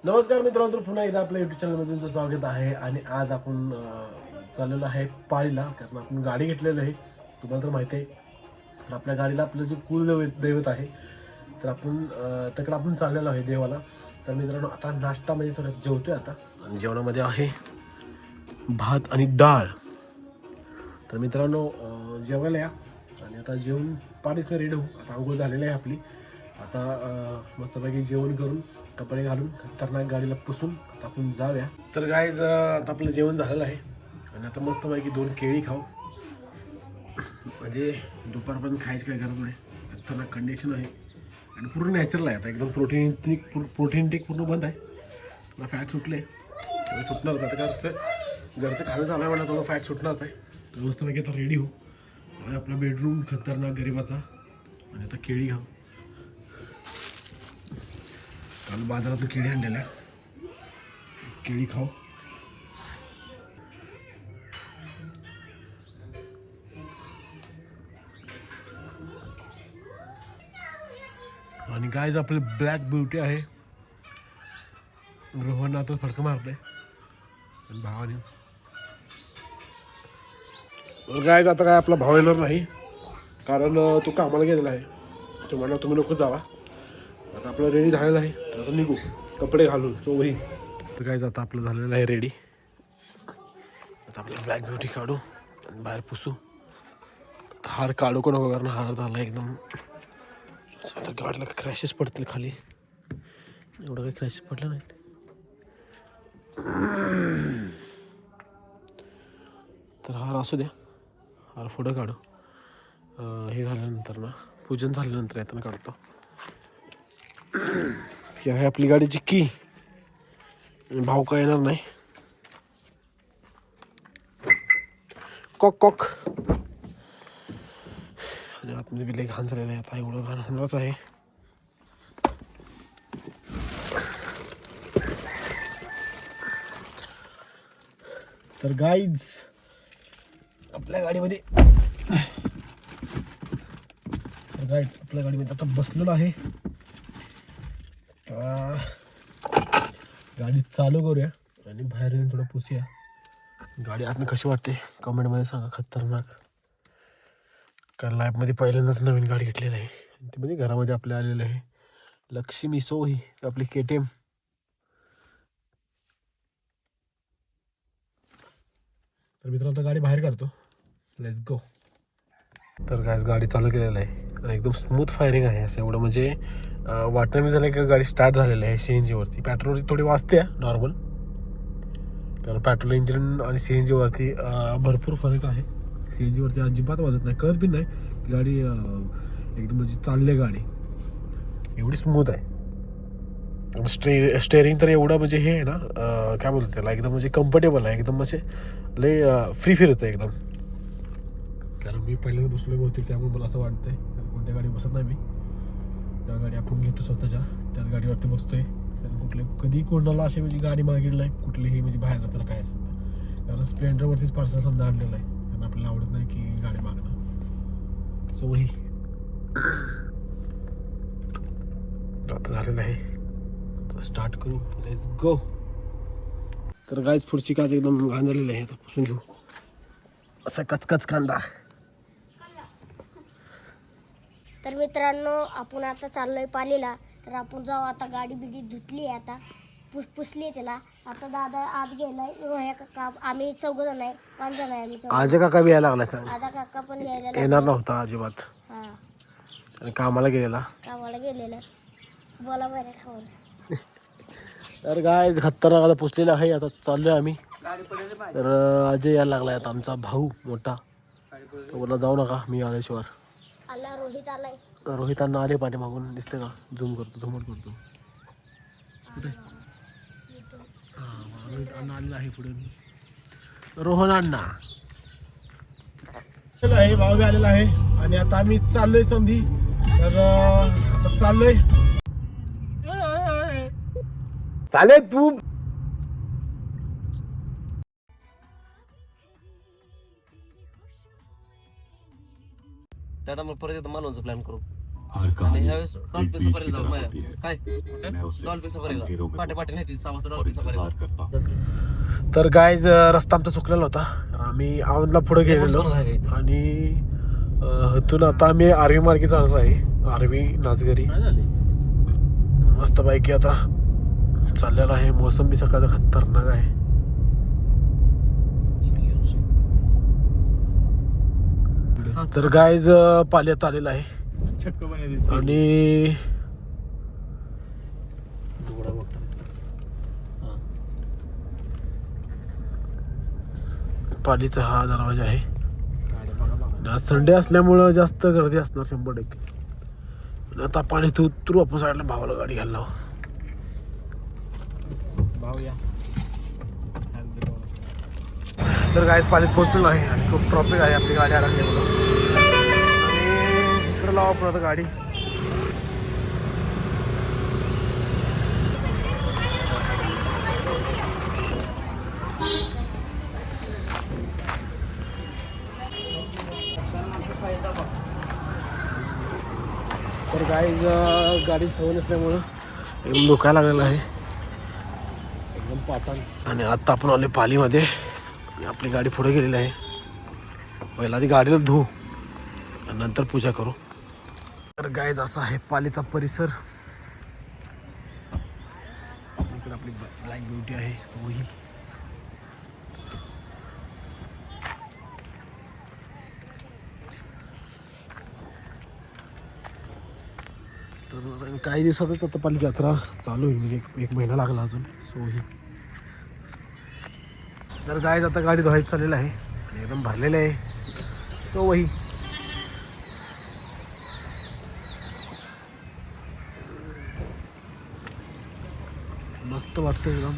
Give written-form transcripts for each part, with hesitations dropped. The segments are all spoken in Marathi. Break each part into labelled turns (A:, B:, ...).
A: नमस्कार मित्रांनो, पुन्हा एकदा आपल्या युट्यूब चॅनलमध्ये तुमचं स्वागत आहे. आणि आज आपण चाललेलो आहे पाळीला, कारण आपण गाडी घेतलेली आहे. तुम्हाला तर माहिती आहे, तर आपल्या गाडीला आपलं जे दैवत आहे, तर आपण तिकडं आपण चाललेलो आहे देवाला. तर मित्रांनो, आता नाश्ता म्हणजे सगळं जेवतोय आता, आणि जेवणामध्ये आहे भात आणि डाळ. तर मित्रांनो, जेवायला या. आणि आता जेवण पाणीच नाही रेडी होऊ, आता आंघोळ झालेली आहे आपली. आता मस्तपैकी जेवण करून कपडे घालून खतरनाक गाडीला पुसून आता आपण जाऊया. तर गाईज, आता आपलं जेवण झालेलं आहे आणि आता मस्तपैकी 2 केळी खाऊ. म्हणजे दुपारपर्यंत खायची काही गरज नाही, खतरनाक कंडिशन आहे आणि पूर्ण नॅचरल आहे. आता एकदम प्रोटीन टेक पूर्ण बंद आहे. मला फॅट सुटले, सुटणारच आता. घरचं खाणं झालं म्हणा, थोडं फॅट सुटणारच आहे. तर मस्तपैकी आता रेडी हो. आपला बेडरूम खतरनाक गरिबाचा, आणि आता केळी खाऊ. काल बाजारातून केळी आणलेल्या, केळी खाऊ. आणि गायज, आपली ब्लॅक ब्युटी आहे. रोहन आता फडकं मारले भावाने. गायज, आता काय आपला भाव येणार नाही, कारण तो कामाला गेलेला आहे. तो म्हणा तुम्ही नको जावा. आता आपलं रेडी झालेलं आहे, तर आता निघू कपडे घालून चोही. तर गायज, आता आपलं झालेलं आहे रेडी. आता आपलं ब्लॅक ब्युटी काढू आणि बाहेर पुसू. हार काढू का नको, कारण हार झाला एकदम. आता गाडीला क्रॅशेस पडतील खाली, एवढं काही क्रॅशेस पडलं नाहीत. तर हार असू द्या, हार पुढं काढू. हे झाल्यानंतर ना, पूजन झाल्यानंतर येताना काढतो. ही आहे आपली गाडीची की. भाव काय येणार नाही. कॉक कॉक. आणि आतमध्ये बी लई घाण झालेलं आहे. आता एवढं घाण होणारच आहे. तर गाईज, आपल्या गाडीमध्ये आता बसलेलो आहे. गाडी चालू करूया आणि बाहेर येऊन थोडं पुसूया. गाडी आतनं कशी वाटते कमेंटमध्ये सांगा. खतरनाक, कारण लाईफमध्ये पहिल्यांदाच नवीन गाडी घेतलेली आहे. ती म्हणजे घरामध्ये आपल्या आलेलं आहे लक्ष्मी सोही, आपली KTM. तर मित्रांनो, गाडी बाहेर काढतो. Let's go. तर गॅस, गाडी चालू केलेलं आहे आणि एकदम स्मूथ फायरिंग आहे. असं एवढं म्हणजे वाटणं मी झालं की गाडी स्टार्ट झालेली आहे. CNG वरती. पेट्रोलवरती थोडी वाजते नॉर्मल, कारण पेट्रोल इंजिन आणि CNG वरती भरपूर फरक आहे. CNG वरती अजिबात वाजत नाही, कळत बी नाही की गाडी एकदम म्हणजे चालली गाडी एवढी स्मूथ आहे. स्टेअरिंग तर एवढं म्हणजे हे आहे ना, काय बोलतो त्याला, एकदम म्हणजे कम्फर्टेबल आहे. एकदम म्हणजे लय फ्री फिरतं एकदम. कारण मी पहिल्यांदा बसलो बहुतेक, त्यामुळे मला असं वाटतंय. कारण कोणत्या गाडी बसत नाही मी. ज्या गाडी आपण घेतो स्वतःच्या, त्याच गाडीवरती बसतोय. कारण कधी कोणाला अशी म्हणजे गाडी मागितली नाही कुठलीही, म्हणजे बाहेर जाताना काय असेल तर. कारण स्प्लेंडरवरतीच पार्सल समजा आणलेलं आहे, कारण आपल्याला आवडत नाही की गाडी मागणं. सो वही आता झालेलं आहे. तर स्टार्ट करू, लेट्स गो. तर गाईज, पुढची काच एकदम घाण झालेली आहे. आता पुसून घेऊ. असा कचकच कांदा.
B: तर मित्रांनो, आपण आता चाललोय पालीला. तर आपण जाऊ. आता गाडी बिडी धुतली आहे, आता पुसली त्याला. आता दादा आत गेलाय. रोह्या काका, आम्ही 4 जण आहे, 5 जण आहे आम्ही.
A: आजा काका बी यायला लागला. सांग,
B: आजा काका पण यायला
A: येणार नव्हता अजिबात,
B: हां,
A: आणि कामाला गेलेला.
B: कामाला गेलेलं. बोला बरं खाऊन.
A: तर गाईज, खतरनाक आता पुसलेलं आहे. आता चाललोय आम्ही. तर अजय यायला लागलाय आता, आमचा भाऊ मोठा. तो बोलला जाऊ नका, मी आल्याशिवाय.
B: आला रोहित आलाय.
A: रोहितांना आले पाठीमागून, दिसते का? झूम करतो. कुठे? हां, रोहित अण्णा आलेला आहे पुढे. रोहन अण्णा आहे, भाऊ बी आलेला आहे. आणि आता आम्ही चाललोय समधी. तर आता चाललोय. चाले तू.
C: टाटा, मग परत येतो मालवणचा प्लॅन करू. हर कहानी
D: ह्यावेळेस
C: एक
D: डॉल्फिन
C: बीज
D: सफारी
C: की
D: जाऊ
C: तरह
D: माया.
C: होती है.
D: काय
C: मैं उसे
D: डॉल्फिन सफारी
C: अंधेरों में
D: पाटे
C: ढूंढता
D: नाही ती 6 वाजता
C: और
D: डॉल्फिन सफारी
C: इंतजार करता हूं.
A: तर गाईज रस्ता आमचा चुकलेला होता. आम्ही औंधला पुढे गेलेलो आणि इथून आता आम्ही आर्वी मार्गे चालणार आहे. आर्वी नाचगरी मस्तपैकी आता चाललेला आहे. मोसम बी सकाळचा खतरनाक आहे. तर गाईज पाल्यात आलेला आहे आणि पालीचा हा दरवाजा आहे. आज संडे असल्यामुळं जास्त गर्दी असणार 100%. आणि आता पाणी उतरू आपण साईडला भावाला गाडी घ्यायला लावू. तर गाईज पालीत पोहोचलेलो आहे आणि खूप ट्रॉफिक आहे. आपली गाडी अडकली मला आणि इकडे लावा आपण आता गाडी. तर गाईज गाडी सवय नसल्यामुळं एकदम दुखायला लागलेलं आहे. एकदम पातान. आणि आता आपण आले पालीमध्ये आणि आपली गाडी पुढे गेलेली आहे. पहिला आधी गाडीला धुवू आणि नंतर पूजा करू. तर गाईज असा आहे पालीचा परिसर. इकडे आपली ब्लॅक ब्युटी आहे सोही. तर काही दिवसातच आता पाली यात्रा चालू होईल. म्हणजे एक महिना लागला अजून सोही. तर गाईज आता गाडी धुवायची चाललेलं आहे आणि एकदम भरलेलं आहे सोही. मस्त वाटतं एकदम.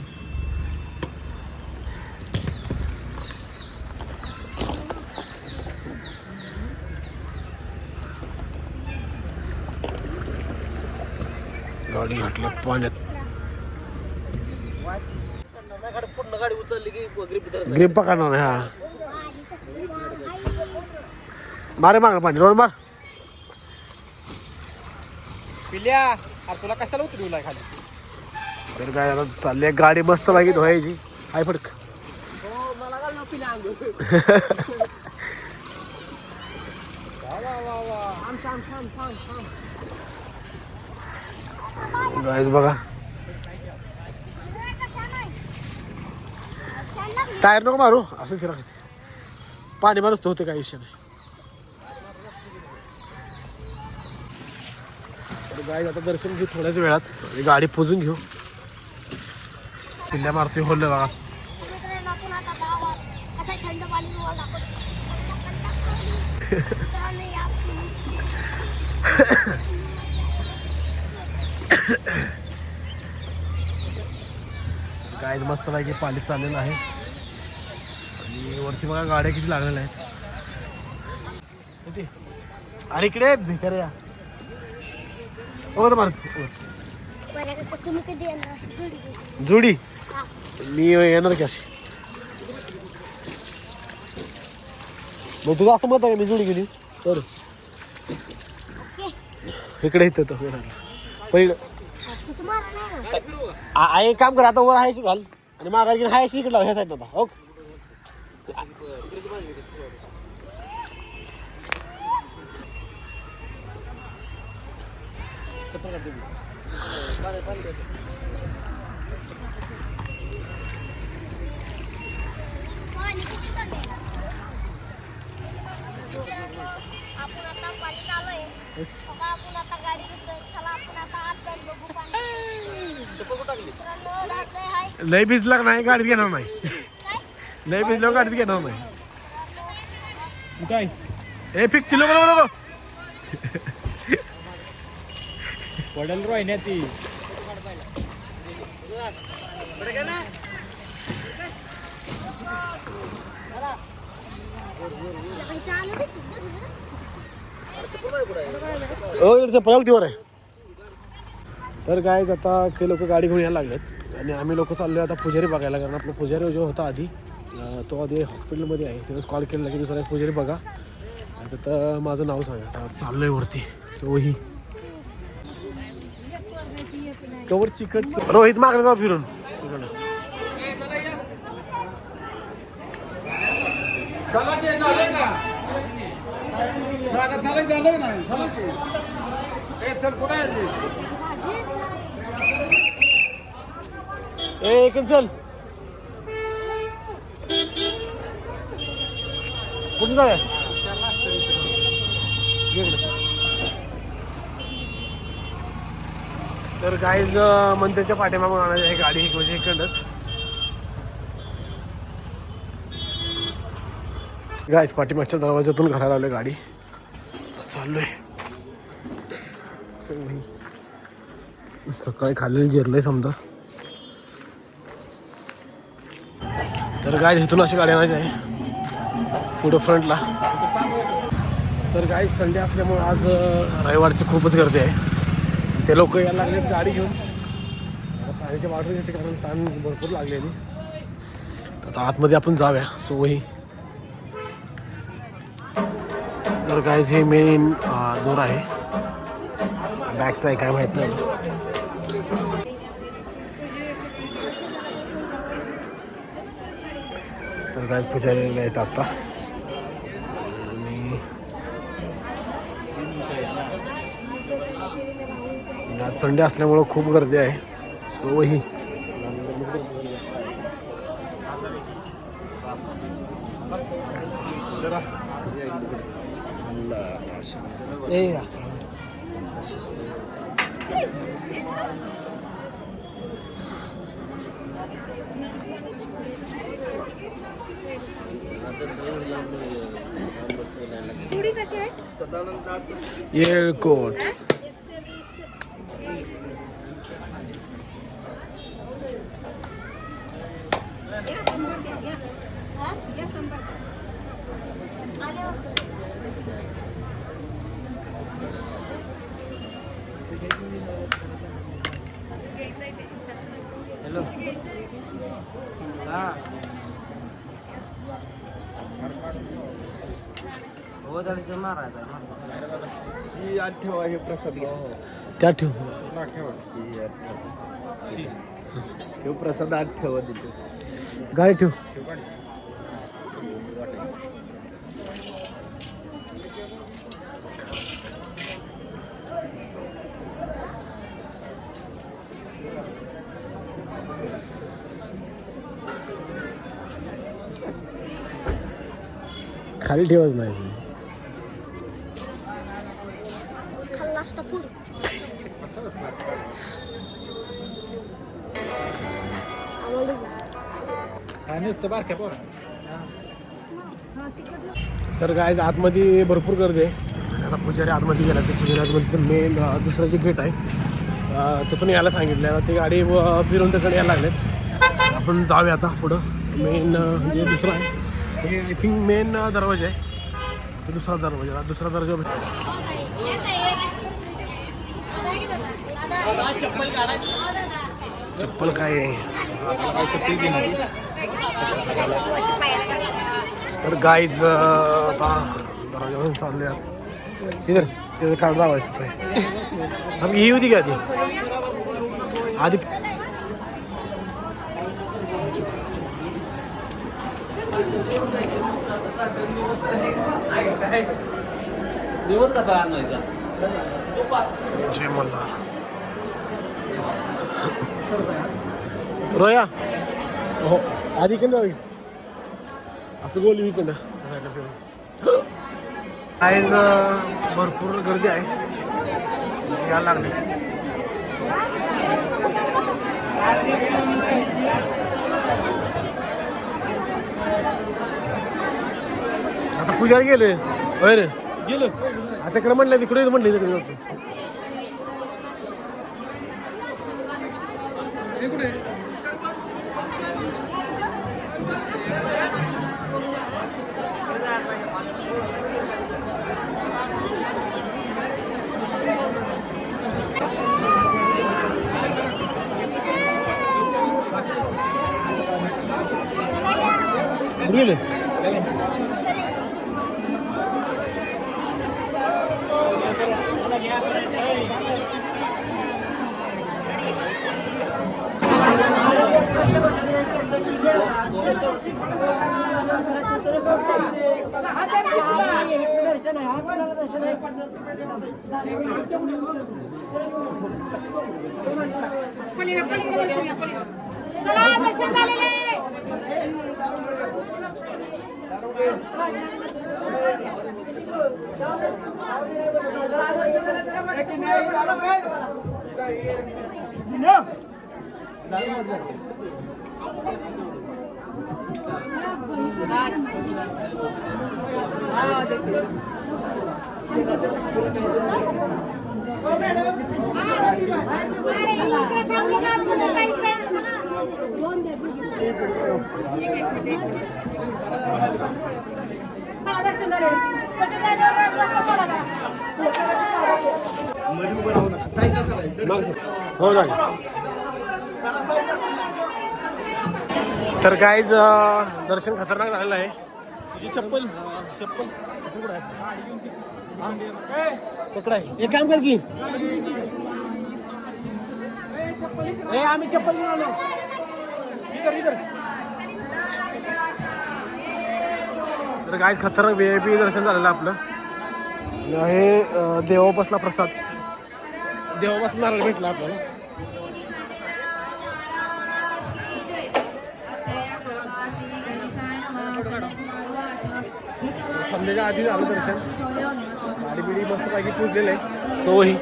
A: गाडी घातल्या पाण्यात.
D: गाडी उचलली की
A: ग्रीप पकडणार नाही. हा मारे मागणं पाणी रोड मार.
D: पिल्या तुला कशाला उतरवलाय खाली.
A: तर काय आता चालली गाडी मस्त पाहिजे धुवायची. हाय फडक.
D: मला घाल ना पिल्या अंग.
A: गाईज बघा टायर नको मारू असं फिरा. पाणी मारूच तो होते काही विषय नाही. गाईज आता दर्शन घेऊ थोड्याच वेळात आणि गाडी पुजून घेऊ. पिल्ल्या मारतोय होल्ले बघा.
B: आपण आता गावात असं थंड पाणी
A: गाईज मस्त पैकी पालीत चाललेलं आहे आणि वरती बघा गाड्या किती लागलेल्या आहेत. आणि इकडे भिकार या मारत
B: तुम्ही कधी येणार
A: जुडी. मी येणार की अशी. मग तुझं असं मत आहे का मी जुडी गेली तर इकडे येतं पहिलं. एक काम कर आता वर हायशी घाल आणि माघार घेऊन हायशी इकडे लाव ह्या साईड आता. हो
B: आपण आता पाणी आलोय. आपण आता गाडी घेतोय. चला आपण आता आत जाऊन बघू पाणी.
A: लय भिजला नाही गाडीत घेणार नाही. लय भिजलो गाडीत घेणार नाही. काय हे फिक चिलो नको
D: पडेल रोहिण्या ती.
A: चप्पल आहे. तर गाईज आता ते लोक गाडी घेऊन यायला लागलेत आणि आम्ही लोक चाललो आता पुजारी बघायला. कारण आपला पुजारी जो होता आधी तो आधी हॉस्पिटलमध्ये आहे. त्यानंच कॉल केलेला की दुसरा एक पुजारी बघा आणि तिथं माझं नाव सांगा. आता चाललो आहे वरती सोही. कवर चिकट रोहित मागणं जाऊ फिरून इकडं. ए इकडे चल कुठे जाऊया तर गाईज मंदिरच्या पाठीमागून आणायची आहे गाडी एक म्हणजे इकडंच गाईज पाठीमागच्या दरवाजातून घराला आलोय गाडी चाललोय सकाळी खाल्लेलं जिरलंय समजा तर गाईज इथून अशी गाडी आणायची आहे पुढं फ्रंटला तर गाईज संडे असल्यामुळे आज रविवारची खूपच गर्दी आहे ते लोक यायला लागलेत गाडी घेऊन पाण्याच्या वाटरसाठी कारण ताण भरपूर लागलेली आता आतमध्ये आपण जाऊया सो वही तर गाईज हे मेन दोर आहे बॅगचा आहे काय माहीत नाही तर गाईज पुजारी आहेत आता आणि आज संडे असल्यामुळं खूप गर्दी आहे सो वही येळकोट
D: हॅलो हा हो दादा मारायचा
E: ही आत ठेवा हे प्रसाद घ्या
A: त्या ठेव
E: हे प्रसाद आत ठेवा तिथे
A: गाडी ठेव खाली ठेवच नाही
B: खाल्ला असता फुल
D: नुसतं बारक्या पोरा
A: तर गायज आतमध्ये भरपूर गर्दी आहे आणि आता पुजारी आतमध्ये गेला ते पुजारी आतमध्ये मेन दुसरं जे गेट आहे ते पण यायला सांगितलं आता ते गाडी फिरून तिकडे यायला लागलेत आपण जाऊया आता पुढं मेन जे दुसरं आहे हे आय थिंक मेन दरवाजा आहे तो दुसरा दरवाजा चप्पल काय आहे तर गाईज आता दरवाजावरून चालले आहात इधर त्याचं कार्ड दावायचं आहे आम्ही ही होती का आधी
D: दिवस कसा आणायचा
A: जय मल्हार रोया हो आधी इकडं जाऊ असं गोल इकडं साईडला फिरून आज भरपूर गर्दी आहे यायला लागले आता पुजारी गेले होय रे गेलो आता इकडे म्हणलं तिकडे म्हणलं तिकडे जातो गेले
E: मध्ये उभं राहू नका साईडला करायचं.
A: हो झालं. तर गाईज दर्शन खतरनाक झालेलं आहे. तुझी चप्पल कुठं आहे? पकड आहे. एक काम कर की आम्ही चप्पल घेऊन आलो. तर गाईज खतरनाक VIP दर्शन झालेलं आपलं. हे देवापासला प्रसाद, देवापासून नारळ भेटला आपल्याला. संध्याच्या आधी झालं दर्शन. गाडी बिडी मस्त पैकी पुजलेलं आहे. सो ही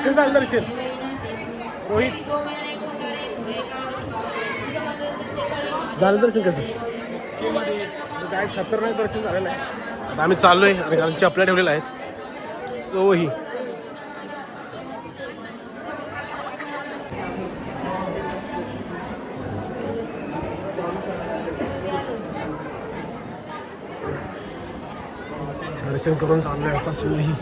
A: कसं झालं दर्शन रोहित? झालं दर्शन कसं? काय खतरनाक दर्शन झालेलं आहे. आता आम्ही चाललोय आणि कारण चपल्या ठेवलेल्या आहेत. सो ही दर्शन करून चाललोय आता. सो ही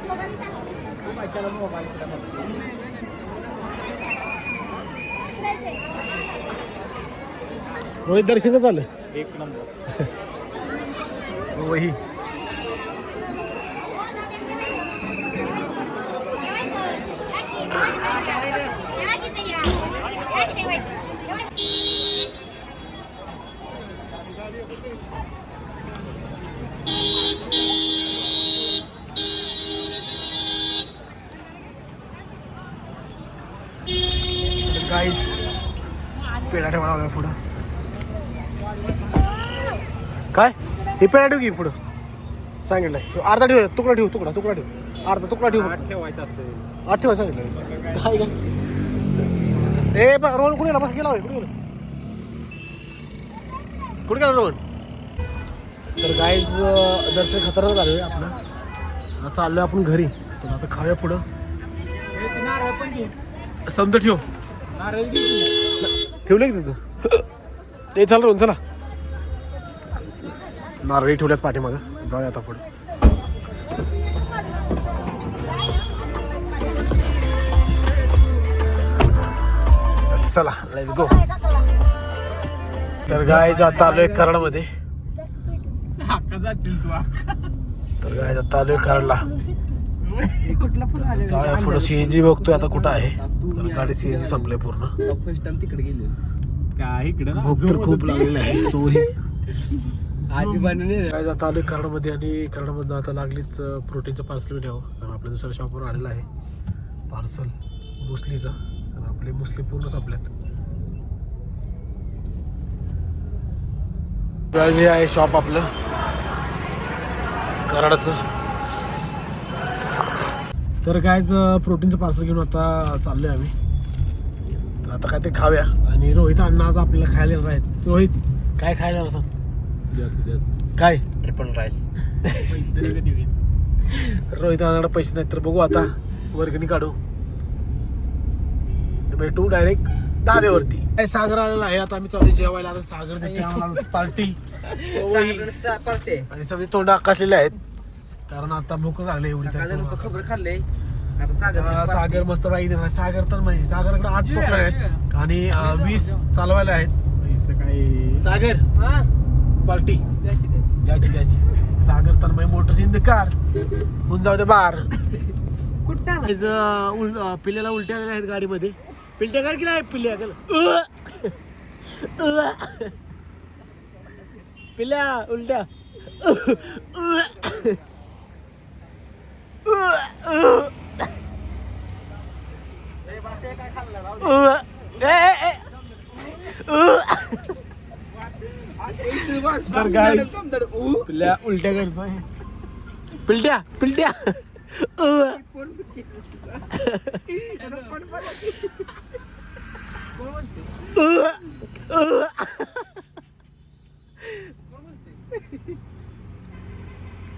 A: रोहित दर्शन कसं झालं?
D: एक नंबर.
A: सो ही गाईज पेढा ठेवा लावला पुढं. काय हे पेढा ठेव की पुढं सांगितलंय. अर्धा ठेव, तुकडा ठेव, तुकडा ठेव, अर्धा तुकडा ठेव.
D: ठेवायचं असेल
A: 8 ठेवायचं सांगितलं. काय काय ए रोहन कुठे गेला? बस गेला होय. कुठे गेला रोहन? तर गाईज दर्शन खतरनाक झालं आपलं. आता चाललोय आपण घरी. तर आता खाऊया पुढं. समजा ठेव. ठेवलं की तिथं ते. चाल रोहन चला. नारळी ठेवल्याच पाठीमागं. जाऊया आता पुढे. चला लेट्स गो. तर गाईज आता आलोय कराडमध्ये. तर गाईज आता आलोय कराडला. जाऊया पुढं. CNG बघतोय आता कुठं आहे. तर गाडी CNG संपले पूर्ण.
D: फर्स्ट टाइम तिकडे गेले काय इकडं
A: भूक तर खूप लागलेली आहे. सो ही
D: आजीबाने
A: काय आता आलोय कराडमध्ये. आणि कराडमधनं आता लागलीच प्रोटीनचं पार्सल ठेव. कारण आपल्या दुसऱ्या शॉपवर आलेलं आहे पार्सल मुसलीचं. कारण आपले मुसली पूर्ण संपल्यात. हे आहे शॉप आपलं कराडचं. तर कायच प्रोटीनचं पार्सल घेऊन आता चाललोय आम्ही. तर आता काहीतरी खाऊया. आणि रोहित अण्णा आज आपल्याला खायला येणार आहेत. रोहित काय खायला येणार सांग? काय?
D: Triple rice.
A: रोहित अण्णाकडे पैसे नाहीत तर बघू आता वर्गणी काढू. भेटू डायरेक्ट धाब्यावरती. काय सागर आलेला आहे. आता आम्ही चालू जेवायला. आता सागर देते आम्हाला पार्टी. आणि सगळे तोंड आकाशलेले आहेत कारण आता भूक लागली एवढी.
D: खबर खाल्ले.
A: सागर मस्त बाईक देणार. सागर तर नाही. सागरकडे 8 पकडे आहेत आणि 20 चालवायला आहेत. सागर पार्टी द्यायची. सागर तर मोटर सीन दे कार होऊन जाऊ दे बार. पिल्ल्याला उलट्या आलेल्या आहेत गाडीमध्ये. पिलट्या कर की नाही पिल्ल्या पिल्या उलट्या तर guys, पिल्या उलट्या करतोय पिलट्या पिलट्या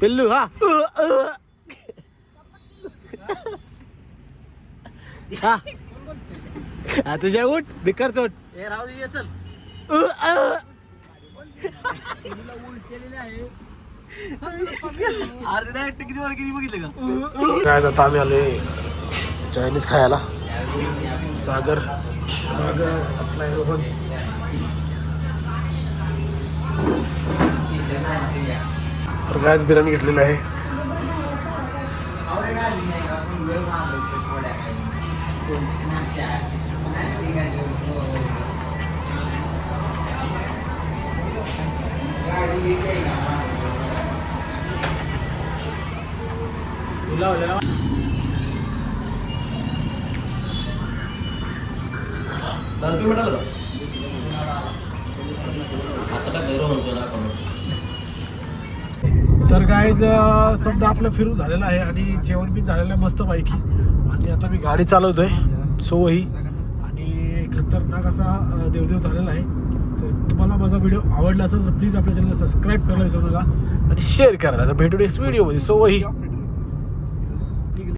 A: पिल्लू हा हा तुझ्या उठ बिकर चोट काय आता आम्ही आले चायनीज खायला सागर असलाय रोहन तर काय बिर्याणी घेतलेली आहे तर काय समजा आपलं फिरून झालेलं आहे आणि जेवण बी झालेलं आहे मस्त पैकी आणि आता मी गाडी चालवतोय सोही आणि खतरनाक असा देवदेव झालेला आहे. तर तुम्हाला माझा व्हिडिओ आवडला असेल तर प्लीज आपल्या चॅनलला सबस्क्राईब करायला विसरू नका आणि शेअर करायला. तर भेटू नेक्स्ट व्हिडिओमध्ये सोही.